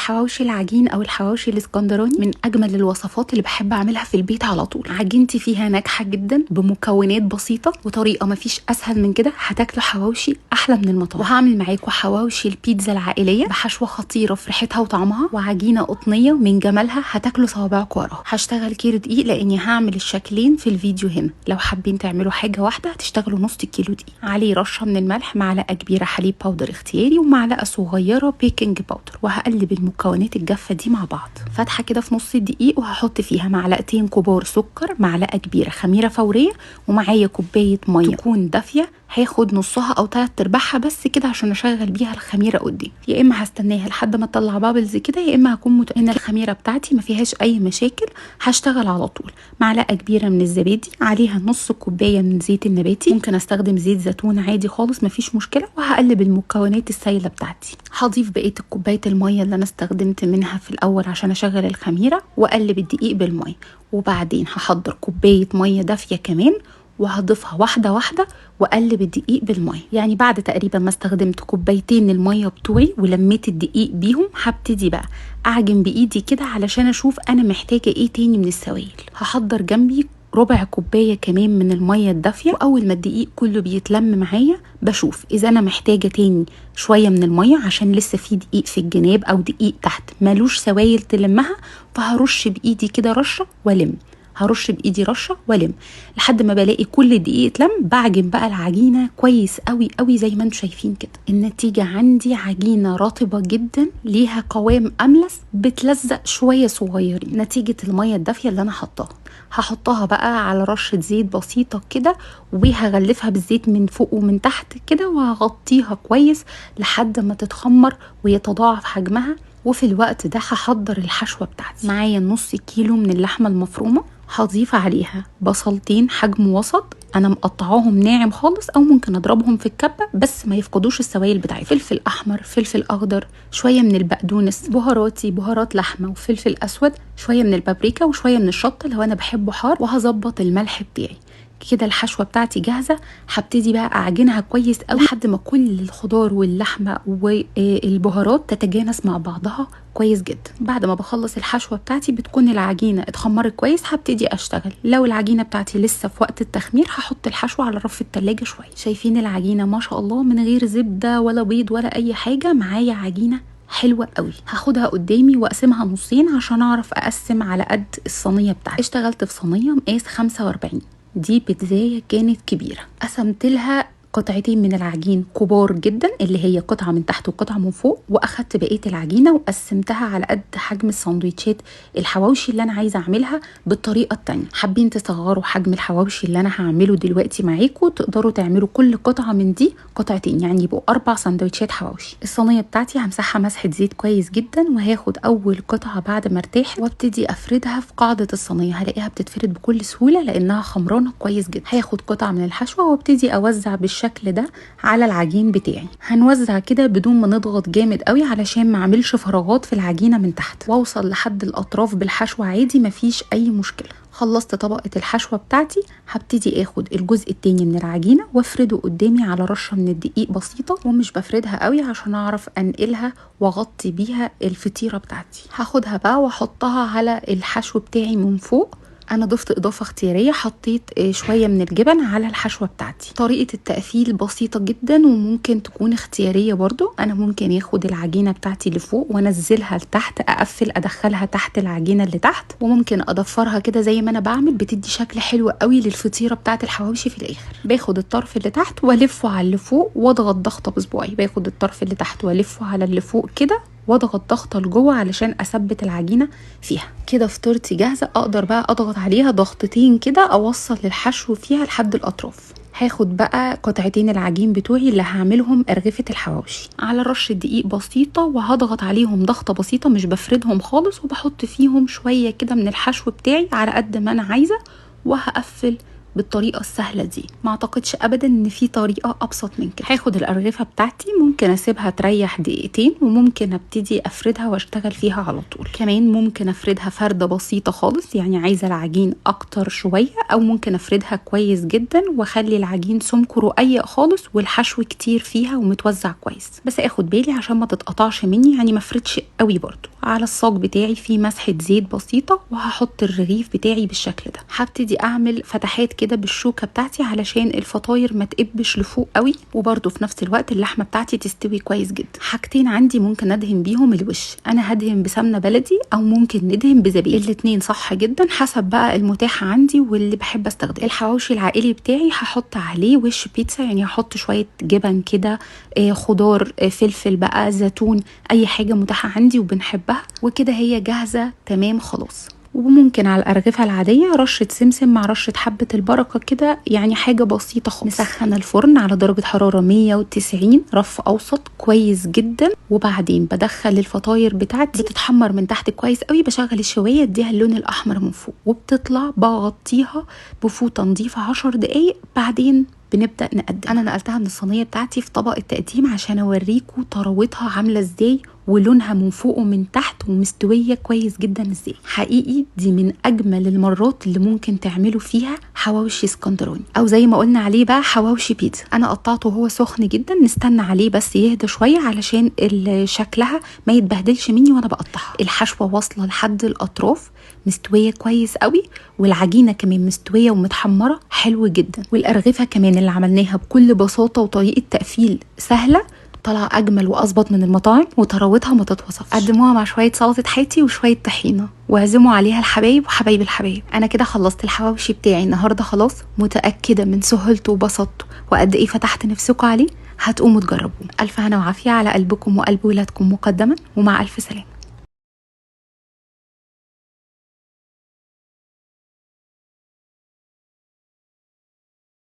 الحواوشي العجين او الحواوشي الاسكندراني من اجمل الوصفات اللي بحب اعملها في البيت على طول. عجينتي فيها ناجحه جدا بمكونات بسيطه وطريقه مفيش اسهل من كده. هتاكلوا حواوشي احلى من المطاعم. وهعمل معاكم حواوشي البيتزا العائليه بحشوه خطيره في ريحتها وطعمها وعجينه قطنيه من جمالها هتاكلوا صوابعكم وراها. هشتغل كيلو دقيق لاني هعمل الشكلين في الفيديو هنا. لو حابين تعملوا حاجه واحده هتشتغلوا نص كيلو دقيق، عليه رشه من الملح، معلقه كبيره حليب باودر اختياري ومعلقه صغيره بيكنج باودر، وهقلب المكونات الجافه دي مع بعض. فتحه كده في نص الدقيق وهحط فيها معلقتين كبار سكر، معلقه كبيره خميره فوريه، ومعايا كوبايه ميه تكون دافيه هاخد نصها او 3/4 بس كده عشان اشغل بيها الخميره قدام. يا اما هستناها لحد ما تطلع بابلز كده، يا اما هكون متأكده ان الخميره بتاعتي ما فيهاش اي مشاكل. هشتغل على طول. معلقه كبيره من الزبادي، عليها نص كوبايه من زيت النباتي، ممكن استخدم زيت زيتون عادي خالص مفيش مشكله، وهقلب المكونات السائله بتاعتي. هضيف بقيه كوبايه الميه اللي انا استخدمت منها في الاول عشان اشغل الخميره، واقلب الدقيق بالميه، وبعدين هحضر كوبايه ميه دافيه كمان وهضيفها واحده واحده واقلب الدقيق بالميه. يعني بعد تقريبا ما استخدمت كوبايتين الميه بتوعي ولميت الدقيق بيهم، هبتدي بقى اعجن بايدي كده علشان اشوف انا محتاجه ايه تاني من السوائل. هحضر جنبي ربع كوبايه كمان من الميه الدافيه، واول ما الدقيق كله بيتلم معايا بشوف اذا انا محتاجه تاني شويه من الميه عشان لسه في دقيق في الجناب او دقيق تحت مالوش سوائل تلمها، فهرش بايدي كده رشه والم. هرش بايدي رشه والم لحد ما بلاقي كل الدقيق اتلم. بعجن بقى العجينه كويس قوي قوي زي ما انتم شايفين كده. النتيجه عندي عجينه رطبه جدا ليها قوام املس بتلزق شويه صغيرين نتيجه الميه الدافيه اللي انا حطاها. هحطها بقى على رشه زيت بسيطه كده وهغلفها بالزيت من فوق ومن تحت كده، وهغطيها كويس لحد ما تتخمر ويتضاعف حجمها. وفي الوقت ده هحضر الحشوه بتاعتي. معايا نص كيلو من اللحمه المفرومه، هضيف عليها بصلتين حجم وسط انا مقطعاهم ناعم خالص، او ممكن اضربهم في الكبه بس ما يفقدوش السوائل بتاعتهم. فلفل احمر، فلفل اخضر، شويه من البقدونس، بهاراتي بهارات لحمه وفلفل اسود، شويه من البابريكا وشويه من الشطه لو انا بحبه حار، وهظبط الملح بتاعي. كده الحشوه بتاعتي جاهزه. هبتدي بقى اعجنها كويس قوي لحد ما كل الخضار واللحمه والبهارات تتجانس مع بعضها كويس جدا. بعد ما بخلص الحشوه بتاعتي بتكون العجينه اتخمرت كويس، هبتدي اشتغل. لو العجينه بتاعتي لسه في وقت التخمير هحط الحشوه على رف التلاجة شويه. شايفين العجينه ما شاء الله من غير زبده ولا بيض ولا اي حاجه. معايا عجينه حلوه قوي. هاخدها قدامي واقسمها نصين عشان اعرف اقسم على قد الصينيه بتاعتي. اشتغلت في صينيه مقاس 45. دي بيتزاية كانت كبيرة، قسمت لها قطعتين من العجين كبار جدا اللي هي قطعة من تحت وقطعة من فوق، واخدت بقية العجينة وقسمتها على قد حجم الساندويتشات الحواوشي اللي انا عايزة اعملها بالطريقة التانية. حابين تصغروا حجم الحواوشي اللي انا هعمله دلوقتي معاكم، تقدروا تعملوا كل قطعة من دي قطعتين، يعني يبقوا 4 ساندويتشات حواوشي. الصينية بتاعتي همسحها مسحة زيت كويس جدا، وهاخد اول قطعة بعد ما ارتاح وابتدي افردها في قاعدة الصينية. هلاقيها بتتفرد بكل سهولة لانها خمرانة كويس جدا. هاخد قطعة من الحشوة وابتدي اوزع بالشكل ده على العجين بتاعي. هنوزع كده بدون ما نضغط جامد قوي علشان ما اعملش فراغات في العجينه من تحت، واوصل لحد الاطراف بالحشوه عادي مفيش اي مشكله. خلصت طبقه الحشوه بتاعتي، هبتدي اخد الجزء التاني من العجينه وافرده قدامي على رشه من الدقيق بسيطه، ومش بفردها قوي عشان اعرف انقلها واغطي بيها الفطيره بتاعتي. هاخدها بقى واحطها على الحشو بتاعي من فوق. انا ضفت اضافه اختياريه، حطيت شويه من الجبن على الحشوه بتاعتي. طريقه التقفيل بسيطه جدا وممكن تكون اختياريه برضو. انا ممكن اخد العجينه بتاعتي لفوق وانزلها لتحت، اقفل ادخلها تحت العجينه اللي تحت، وممكن اضفرها كده زي ما انا بعمل، بتدي شكل حلو قوي للفطيره بتاعت الحواوشي في الاخر. باخد الطرف اللي تحت والفه على اللي فوق واضغط ضغطه بصباعي. باخد الطرف اللي تحت والفه على اللي فوق كده واضغط ضغطه لجوه علشان اثبت العجينه فيها. كده فطيرتي جاهزه. اقدر بقى اضغط عليها ضغطتين كده اوصل الحشو فيها لحد الاطراف. هاخد بقى قطعتين العجين بتوعي اللي هعملهم ارغفه الحواوشي على رشه دقيق بسيطه، وهضغط عليهم ضغطه بسيطه مش بفردهم خالص، وبحط فيهم شويه كده من الحشو بتاعي على قد ما انا عايزه، وهقفل بالطريقه السهله دي. ما اعتقدش ابدا ان في طريقه ابسط من كده. هاخد الارغفه بتاعتي، ممكن اسيبها تريح دقيقتين وممكن ابتدي افردها واشتغل فيها على طول. كمان ممكن افردها فرده بسيطه خالص، يعني عايزه العجين اكتر شويه، او ممكن افردها كويس جدا واخلي العجين سمكه رقيق خالص والحشو كتير فيها ومتوزع كويس. بس اخد بالي عشان ما تتقطعش مني، يعني ما افردش قوي برضو. على الصاج بتاعي فيه مسحه زيت بسيطه، وهحط الرغيف بتاعي بالشكل ده. هبتدي اعمل فتحات كده بالشوكه بتاعتي علشان الفطاير ما تقبش لفوق قوي، وبرده في نفس الوقت اللحمه بتاعتي تستوي كويس جدا. حاجتين عندي ممكن ادهن بيهم الوش، انا هدهن بسمنه بلدي او ممكن ندهن بزبيب، الاتنين صح جدا حسب بقى المتاح عندي واللي بحب استخدمه. الحواوشي العائلي بتاعي هحط عليه وش بيتزا، يعني هحط شويه جبن كده، خضار، فلفل بقى، زيتون، اي حاجه متاحه عندي وبنحبها، وكده هي جاهزه تمام خلاص. وممكن على الأرغفة العادية رشة سمسم مع رشة حبة البركة كده، يعني حاجة بسيطة خالص. نسخن الفرن على درجة حرارة 190 رف أوسط كويس جدا، وبعدين بدخل الفطاير بتاعتي بتتحمر من تحت كويس قوي، بشغل الشواية اديها اللون الأحمر من فوق، وبتطلع بغطيها بفوطة نضيفة 10 دقايق. بعدين بنبدأ نقدم. أنا نقلتها من الصينية بتاعتي في طبق التقديم عشان أوريكم طراوتها عاملة ازاي، ولونها من فوق ومن تحت ومستوية كويس جدا ازاي. حقيقي دي من أجمل المرات اللي ممكن تعملوا فيها حواوشي اسكندراني، أو زي ما قلنا عليه بقى حواوشي بيتزا. أنا قطعته وهو سخن جدا، نستنى عليه بس يهدى شوية علشان شكلها ما يتبهدلش مني وأنا بقطعها. الحشوة واصلة لحد الأطراف، مستوية كويس قوي، والعجينة كمان مستوية ومتحمرة حلو جدا. والأرغفة كمان اللي عملناها بكل بساطة وطريقة تقفيل سهلة، طلع أجمل وأظبط من المطاعم، وطراوتها ما تتوصفش. قدموها مع شوية سلطة حياتي وشوية طحينة، واعزموا عليها الحبايب وحبايب الحبايب. أنا كده خلصت الحواوشي بتاعي النهاردة خلاص، متأكدة من سهولته وبساطته وقد إيه فتحت نفسكم عليه. هتقوموا تجربوه. ألف هنا وعافية على قلبكم وقلب ولادكم مقدما، ومع ألف سلامة.